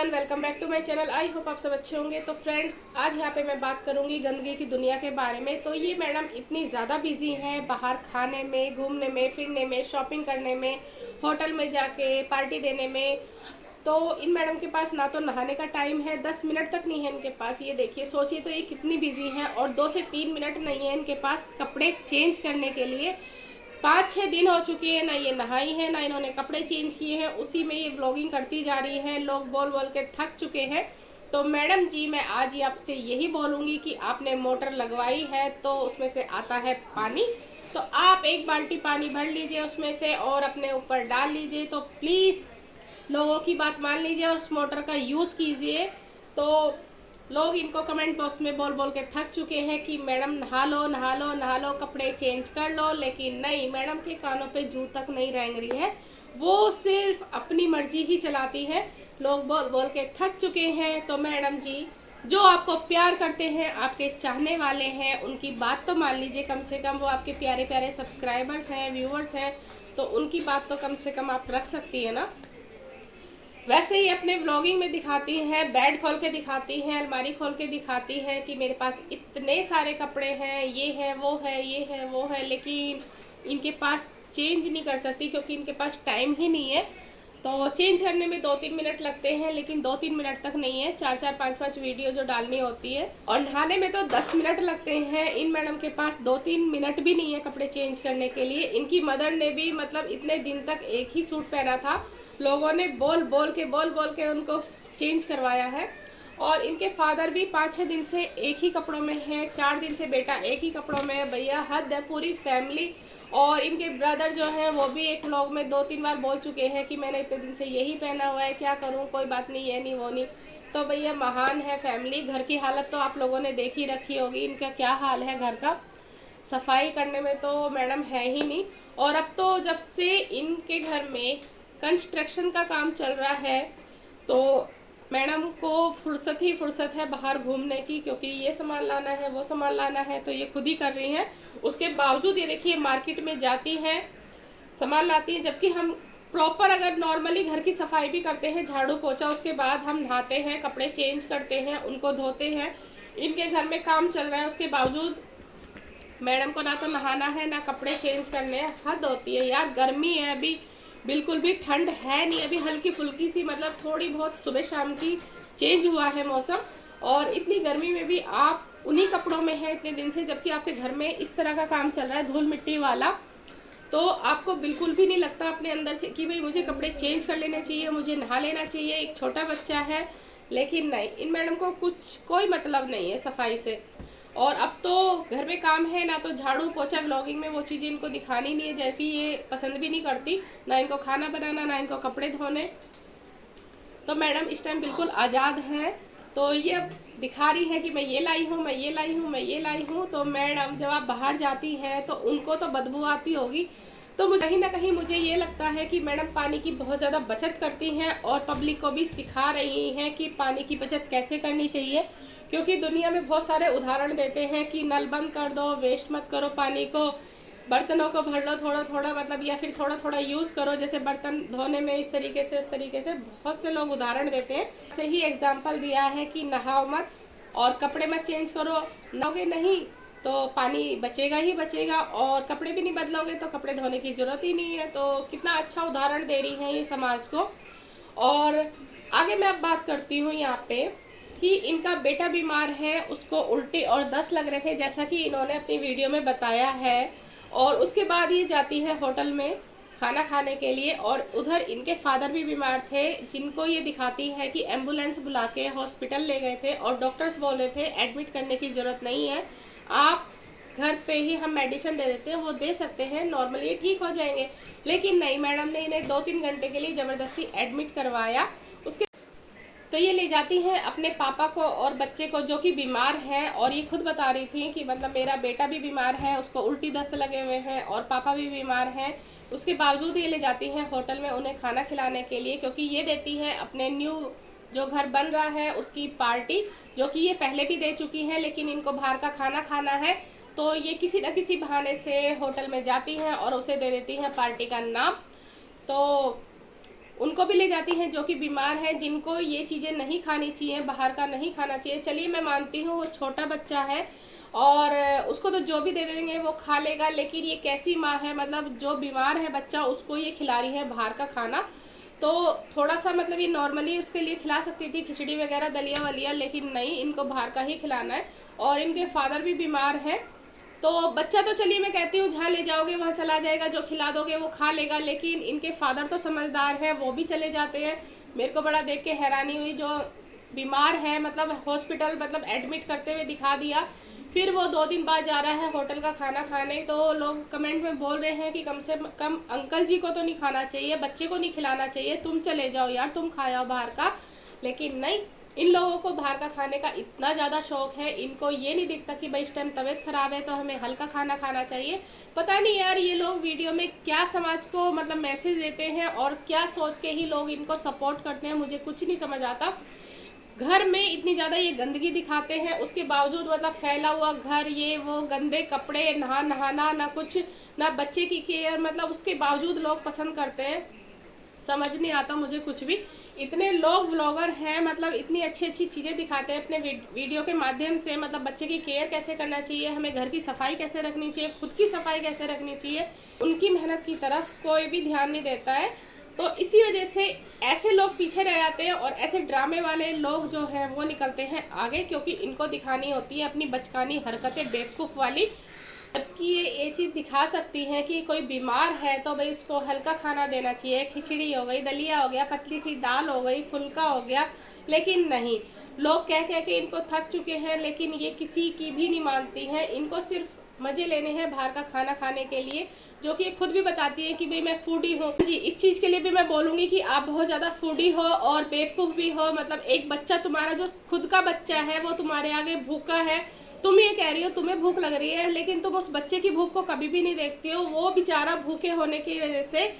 Everyone, welcome back to my channel. I hope आप सब अच्छे होंगे। तो फ्रेंड्स, आज यहाँ पे मैं बात करूँगी गंदगी की दुनिया के बारे में। तो ये मैडम इतनी ज़्यादा बिजी हैं बाहर खाने में, घूमने में, फिरने में, शॉपिंग करने में, होटल में जाके पार्टी देने में। तो इन मैडम के पास ना तो नहाने का टाइम है, 10 मिनट तक नहीं है इनके पास। ये देखिए, सोचिए तो ये कितनी बिजी हैं। और 2 से 3 मिनट नहीं है इनके पास कपड़े चेंज करने के लिए। 5-6 दिन हो चुके हैं, ना ये नहाई है ना इन्होंने कपड़े चेंज किए हैं। उसी में ये व्लॉगिंग करती जा रही हैं। लोग बोल बोल के थक चुके हैं। तो मैडम जी, मैं आज ही आपसे यही बोलूँगी कि आपने मोटर लगवाई है तो उसमें से आता है पानी। तो आप एक बाल्टी पानी भर लीजिए उसमें से और अपने ऊपर डाल लीजिए। तो प्लीज़ लोगों की बात मान लीजिए और उस मोटर का यूज़ कीजिए। तो लोग इनको कमेंट बॉक्स में बोल बोल के थक चुके हैं कि मैडम नहा लो नहा लो नहा लो, कपड़े चेंज कर लो। लेकिन नहीं, मैडम के कानों पे जू तक नहीं रेंग रही है। वो सिर्फ अपनी मर्जी ही चलाती है। लोग बोल बोल के थक चुके हैं। तो मैडम जी, जो आपको प्यार करते हैं, आपके चाहने वाले हैं, उनकी बात तो मान लीजिए कम से कम। वो आपके प्यारे प्यारे सब्सक्राइबर्स हैं, व्यूअर्स हैं, तो उनकी बात तो कम से कम आप रख सकती है ना। वैसे ही अपने व्लॉगिंग में दिखाती हैं, बेड खोल के दिखाती हैं, अलमारी खोल के दिखाती है कि मेरे पास इतने सारे कपड़े हैं, ये है वो है ये है वो है। लेकिन इनके पास चेंज नहीं कर सकती क्योंकि इनके पास टाइम ही नहीं है। तो चेंज करने में 2-3 मिनट लगते हैं, लेकिन 2-3 मिनट तक नहीं है, 4-4 5-5 वीडियो जो डालनी होती है। और नहाने में तो 10 मिनट लगते हैं। इन मैडम के पास 2-3 मिनट भी नहीं है कपड़े चेंज करने के लिए। इनकी मदर ने भी मतलब इतने दिन तक एक ही सूट पहना था। लोगों ने बोल बोल के उनको चेंज करवाया है। और इनके फादर भी 5-6 दिन से एक ही कपड़ों में है, 4 दिन से बेटा एक ही कपड़ों में है। भैया हद है, पूरी फैमिली। और इनके ब्रदर जो हैं वो भी एक व्लॉग में 2-3 बार बोल चुके हैं कि मैंने इतने दिन से यही पहना हुआ है, क्या करूं, कोई बात नहीं, ये नहीं वो नहीं। तो भैया महान है फैमिली। घर की हालत तो आप लोगों ने देख ही रखी होगी, इनका क्या हाल है घर का। सफाई करने में तो मैडम है ही नहीं। और अब तो जब से इनके घर में कंस्ट्रक्शन का काम चल रहा है तो मैडम को फुर्सत ही फुर्सत है बाहर घूमने की, क्योंकि ये सामान लाना है वो सामान लाना है तो ये खुद ही कर रही हैं। उसके बावजूद ये देखिए, मार्केट में जाती हैं, सामान लाती हैं। जबकि हम प्रॉपर अगर नॉर्मली घर की सफाई भी करते हैं, झाड़ू पोछा, उसके बाद हम नहाते हैं, कपड़े चेंज करते हैं, उनको धोते हैं। इनके घर में काम चल रहा है, उसके बावजूद मैडम को ना तो नहाना है ना कपड़े चेंज करने हैं। हद होती है यार। गर्मी है, अभी बिल्कुल भी ठंड है नहीं, अभी हल्की फुल्की सी मतलब थोड़ी बहुत सुबह शाम की चेंज हुआ है मौसम। और इतनी गर्मी में भी आप उन्हीं कपड़ों में हैं इतने दिन से, जबकि आपके घर में इस तरह का काम चल रहा है, धूल मिट्टी वाला। तो आपको बिल्कुल भी नहीं लगता अपने अंदर से कि भाई मुझे कपड़े चेंज कर लेने चाहिए, मुझे नहा लेना चाहिए, एक छोटा बच्चा है। लेकिन नहीं, इन मैडम को कोई मतलब नहीं है सफाई से। और अब तो घर में काम है ना, तो झाड़ू पोछा, व्लॉगिंग में वो चीज़ें इनको दिखानी नहीं है, जबकि ये पसंद भी नहीं करती, ना इनको खाना बनाना ना इनको कपड़े धोने। तो मैडम इस टाइम बिल्कुल आज़ाद हैं। तो ये अब दिखा रही है कि मैं ये लाई हूँ, मैं ये लाई हूँ, मैं ये लाई हूँ। तो मैडम जब आप बाहर जाती हैं तो उनको तो बदबू आती होगी। तो मुझे कहीं ना कहीं मुझे ये लगता है कि मैडम पानी की बहुत ज़्यादा बचत करती हैं और पब्लिक को भी सिखा रही हैं कि पानी की बचत कैसे करनी चाहिए। क्योंकि दुनिया में बहुत सारे उदाहरण देते हैं कि नल बंद कर दो, वेस्ट मत करो पानी को, बर्तनों को भर लो थोड़ा थोड़ा, मतलब या फिर थोड़ा थोड़ा यूज़ करो, जैसे बर्तन धोने में इस तरीके से, उस तरीके से बहुत से लोग उदाहरण देते हैं। ऐसे ही एग्जाम्पल दिया है कि नहाओ मत और कपड़े मत चेंज करो। नहाओगे नहीं तो पानी बचेगा ही बचेगा, और कपड़े भी नहीं बदलोगे तो कपड़े धोने की ज़रूरत ही नहीं है। तो कितना अच्छा उदाहरण दे रही हैं ये समाज को। और आगे मैं अब बात करती हूँ यहाँ पे कि इनका बेटा बीमार है, उसको उल्टी और दस्त लग रहे थे, जैसा कि इन्होंने अपनी वीडियो में बताया है। और उसके बाद ये जाती है होटल में खाना खाने के लिए, और उधर इनके फादर भी बीमार थे, जिनको ये दिखाती है कि एम्बुलेंस बुला के हॉस्पिटल ले गए थे और डॉक्टर्स बोल रहे थे एडमिट करने की ज़रूरत नहीं है, आप घर पे ही हम मेडिसिन दे देते हैं, वो दे सकते हैं, नॉर्मली ठीक हो जाएंगे। लेकिन नहीं, मैडम ने इन्हें 2-3 घंटे के लिए ज़बरदस्ती एडमिट करवाया। उसके तो ये ले जाती हैं अपने पापा को और बच्चे को, जो कि बीमार हैं। और ये खुद बता रही थी कि मतलब मेरा बेटा भी बीमार है, उसको उल्टी दस्त लगे हुए हैं, और पापा भी बीमार हैं। उसके बावजूद ये ले जाती हैं होटल में उन्हें खाना खिलाने के लिए, क्योंकि ये देती हैं अपने न्यू जो घर बन रहा है उसकी पार्टी, जो कि ये पहले भी दे चुकी हैं, लेकिन इनको बाहर का खाना खाना है। तो ये किसी न किसी बहाने से होटल में जाती हैं और उसे दे देती हैं पार्टी का नाम। तो उनको भी ले जाती हैं जो कि बीमार हैं, जिनको ये चीज़ें नहीं खानी चाहिए, बाहर का नहीं खाना चाहिए। चलिए मैं मानती हूँ वो छोटा बच्चा है और उसको तो जो भी दे देंगे वो खा लेगा, लेकिन ये कैसी माँ है, मतलब जो बीमार है बच्चा उसको ये खिला रही है बाहर का खाना। तो थोड़ा सा मतलब ये नॉर्मली उसके लिए खिला सकती थी खिचड़ी वगैरह दलिया वलिया, लेकिन नहीं, इनको बाहर का ही खिलाना है। और इनके फादर भी बीमार हैं, तो बच्चा तो चलिए मैं कहती हूँ जहाँ ले जाओगे वहाँ चला जाएगा, जो खिला दोगे वो खा लेगा, लेकिन इनके फादर तो समझदार हैं, वो भी चले जाते हैं। मेरे को बड़ा देख के हैरानी हुई, जो बीमार है मतलब हॉस्पिटल मतलब एडमिट करते हुए दिखा दिया, फिर वो 2 दिन बाद जा रहा है होटल का खाना खाने। तो लोग कमेंट में बोल रहे हैं कि कम से कम अंकल जी को तो नहीं खाना चाहिए, बच्चे को नहीं खिलाना चाहिए, तुम चले जाओ यार, तुम खाओ बाहर का। लेकिन नहीं, इन लोगों को बाहर का खाने का इतना ज़्यादा शौक है, इनको ये नहीं दिखता कि भाई इस टाइम तबीयत खराब है तो हमें हल्का खाना खाना चाहिए। पता नहीं यार ये लोग वीडियो में क्या समाज को मतलब मैसेज देते हैं और क्या सोच के ही लोग इनको सपोर्ट करते हैं, मुझे कुछ नहीं समझ आता। घर में इतनी ज़्यादा ये गंदगी दिखाते हैं, उसके बावजूद मतलब फैला हुआ घर, ये वो गंदे कपड़े, नहाना ना कुछ, ना बच्चे की केयर, मतलब उसके बावजूद लोग पसंद करते हैं। समझ नहीं आता मुझे कुछ भी। इतने लोग व्लॉगर हैं, मतलब इतनी अच्छी अच्छी चीज़ें दिखाते हैं अपने वीडियो के माध्यम से, मतलब बच्चे की केयर कैसे करना चाहिए, हमें घर की सफाई कैसे रखनी चाहिए, खुद की सफाई कैसे रखनी चाहिए, उनकी मेहनत की तरफ कोई भी ध्यान नहीं देता है। तो इसी वजह से ऐसे लोग पीछे रह जाते हैं और ऐसे ड्रामे वाले लोग जो हैं वो निकलते हैं आगे, क्योंकि इनको दिखानी होती है अपनी बचकानी हरकतें बेवकूफ़ वाली। जबकि ये चीज़ दिखा सकती हैं कि कोई बीमार है तो भाई उसको हल्का खाना देना चाहिए, खिचड़ी हो गई, दलिया हो गया, पतली सी दाल हो गई, फुल्का हो गया। लेकिन नहीं, लोग कह कह के इनको थक चुके हैं, लेकिन ये किसी की भी नहीं मानती हैं। इनको सिर्फ मज़े लेने हैं बाहर का खाना खाने के लिए, जो कि खुद भी बताती है कि भाई मैं फूडी हूँ। जी, इस चीज़ के लिए भी मैं बोलूँगी कि आप बहुत ज़्यादा फूडी हो और बेवकूफ़ भी हो। मतलब एक बच्चा तुम्हारा जो खुद का बच्चा है वो तुम्हारे आगे भूखा है, तुम ये कह रही हो तुम्हें भूख लग रही है, लेकिन तुम उस बच्चे की भूख को कभी भी नहीं देखती हो। वो बेचारा भूखे होने की वजह से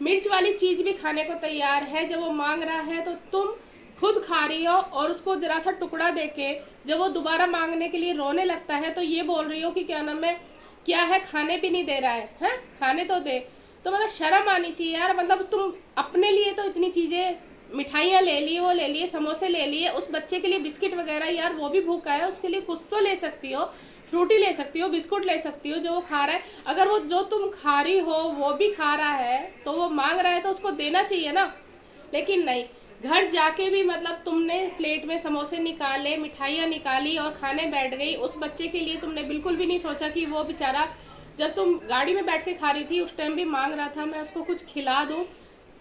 मिर्च वाली चीज़ भी खाने को तैयार है, जब वो मांग रहा है तो तुम खुद खा रही हो, और उसको जरा सा टुकड़ा देके जब वो दोबारा मांगने के लिए रोने लगता है तो ये बोल रही हो कि क्या नाम है, क्या है, खाने भी नहीं दे रहा है, हैं खाने तो दे। तो मतलब शर्म आनी चाहिए यार। मतलब तुम अपने लिए तो इतनी चीज़ें, मिठाइयाँ ले लिए, वो ले लिए, समोसे ले लिए, उस बच्चे के लिए बिस्किट वगैरह, यार वो भी भूखा है, उसके लिए कुछ तो ले सकती हो, फ्रूटी ले सकती हो, बिस्कुट ले सकती हो जो वो खा रहा है। अगर वो जो तुम खा रही हो वो भी खा रहा है तो वो मांग रहा है तो उसको देना चाहिए ना। लेकिन नहीं, घर जाके भी मतलब तुमने प्लेट में समोसे निकाले, मिठाइयाँ निकाली और खाने बैठ गई। उस बच्चे के लिए तुमने बिल्कुल भी नहीं सोचा कि वो बेचारा जब तुम गाड़ी में बैठ के खा रही थी उस टाइम भी मांग रहा था मैं उसको कुछ खिला दूँ।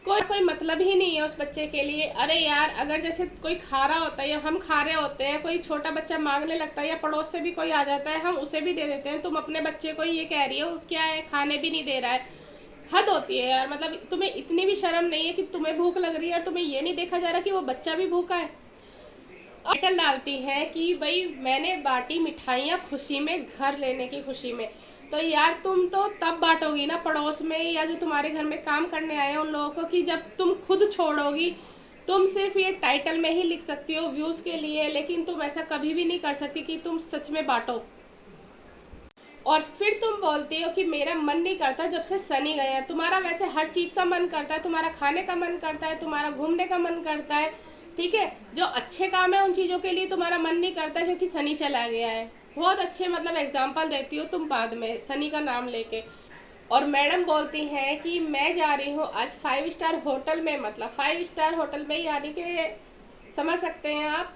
कोई मतलब ही नहीं है उस बच्चे के लिए। अरे यार, अगर जैसे कोई खा रहा होता है या हम खा रहे होते हैं, कोई छोटा बच्चा मांगने लगता है या पड़ोस से भी कोई आ जाता है, हम उसे भी दे देते हैं। तुम अपने बच्चे को ये कह रही हो क्या है, खाने भी नहीं दे रहा है। हद होती है यार। मतलब तुम्हें इतनी भी शर्म नहीं है कि तुम्हें भूख लग रही है और तुम्हें ये नहीं देखा जा रहा कि वो बच्चा भी भूखा है। टाइटल डालती है कि भाई मैंने बांटी मिठाइयाँ खुशी में, घर लेने की खुशी में। तो यार तुम तो तब बांटोगी ना पड़ोस में या जो तुम्हारे घर में काम करने आए हैं उन लोगों को, कि जब तुम खुद छोड़ोगी। तुम सिर्फ ये टाइटल में ही लिख सकती हो व्यूज़ के लिए, लेकिन तुम ऐसा कभी भी नहीं कर सकती कि तुम सच में बांटो। और फिर तुम बोलती हो कि मेरा मन नहीं करता जब से सनी गया है। तुम्हारा वैसे हर चीज़ का मन करता है, तुम्हारा खाने का मन करता है, तुम्हारा घूमने का मन करता है, ठीक है। जो अच्छे काम है उन चीज़ों के लिए तुम्हारा मन नहीं करता क्योंकि सनी चला गया है। बहुत अच्छे मतलब एग्जाम्पल देती हो तुम बाद में सनी का नाम लेके। और मैडम बोलती हैं कि मैं जा रही हूँ आज 5 स्टार होटल में, मतलब 5 स्टार होटल में, यानी कि समझ सकते हैं आप।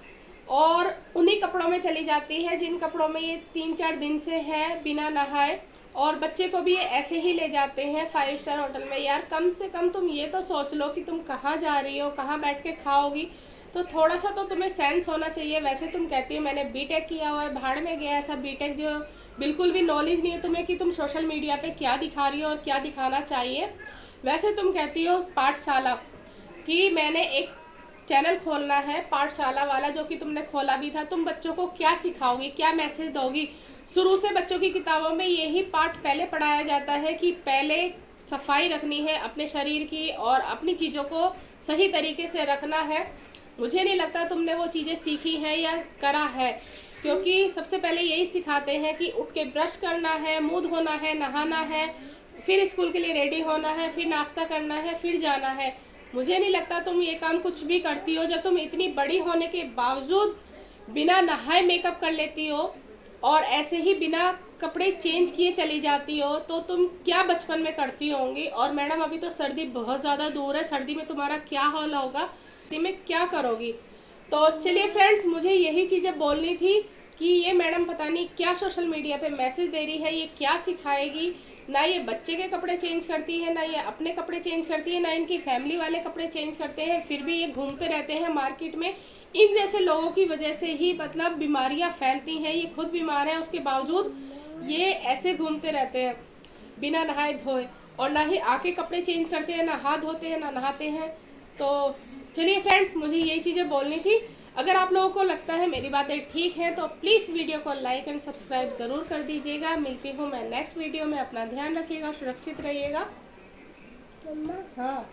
और उन्हीं कपड़ों में चली जाती है जिन कपड़ों में ये 3-4 दिन से है बिना नहाए, और बच्चे को भी ये ऐसे ही ले जाते हैं 5 स्टार होटल में। यार कम से कम तुम ये तो सोच लो कि तुम कहाँ जा रही हो, कहाँ बैठ के खाओगी, तो थोड़ा सा तो तुम्हें सेंस होना चाहिए। वैसे तुम कहती हो मैंने बीटेक किया हुआ है, भाड़ में गया ऐसा बीटेक, जो बिल्कुल भी नॉलेज नहीं है तुम्हें कि तुम सोशल मीडिया पे क्या दिखा रही हो और क्या दिखाना चाहिए। वैसे तुम कहती हो पाठशाला कि मैंने एक चैनल खोलना है पाठशाला वाला, जो कि तुमने खोला भी था। तुम बच्चों को क्या सिखाओगी, क्या मैसेज दोगी? शुरू से बच्चों की किताबों में यही पाठ पहले पढ़ाया जाता है कि पहले सफाई रखनी है अपने शरीर की और अपनी चीज़ों को सही तरीके से रखना है। मुझे नहीं लगता तुमने वो चीज़ें सीखी हैं या करा है, क्योंकि सबसे पहले यही सिखाते हैं कि उठ के ब्रश करना है, मुँह धोना है, नहाना है, फिर स्कूल के लिए रेडी होना है, फिर नाश्ता करना है, फिर जाना है। मुझे नहीं लगता तुम ये काम कुछ भी करती हो। जब तुम इतनी बड़ी होने के बावजूद बिना नहाए मेकअप कर लेती हो और ऐसे ही बिना कपड़े चेंज किए चली जाती हो, तो तुम क्या बचपन में करती होंगी। और मैडम अभी तो सर्दी बहुत ज़्यादा दूर है, सर्दी में तुम्हारा क्या हाल होगा, सर्दी में क्या करोगी। तो चलिए फ्रेंड्स, मुझे यही चीज़ें बोलनी थी कि ये मैडम पता नहीं क्या सोशल मीडिया पे मैसेज दे रही है, ये क्या सिखाएगी। ना ये बच्चे के कपड़े चेंज करती है, ना ये अपने कपड़े चेंज करती है, ना इनकी फैमिली वाले कपड़े चेंज करते हैं, फिर भी ये घूमते रहते हैं मार्केट में। इन जैसे लोगों की वजह से ही मतलब बीमारियां फैलती हैं। ये खुद बीमार है, उसके बावजूद ये ऐसे घूमते रहते हैं बिना नहाए धोए, और ना ही आके कपड़े चेंज करते हैं, ना हाथ धोते हैं, ना नहाते हैं। तो चलिए फ्रेंड्स, मुझे यही चीज़ें बोलनी थी। अगर आप लोगों को लगता है मेरी बातें ठीक हैं तो प्लीज़ वीडियो को लाइक एंड सब्सक्राइब ज़रूर कर दीजिएगा। मिलती हूँ मैं नेक्स्ट वीडियो में। अपना ध्यान रखिएगा, सुरक्षित रहिएगा। हाँ।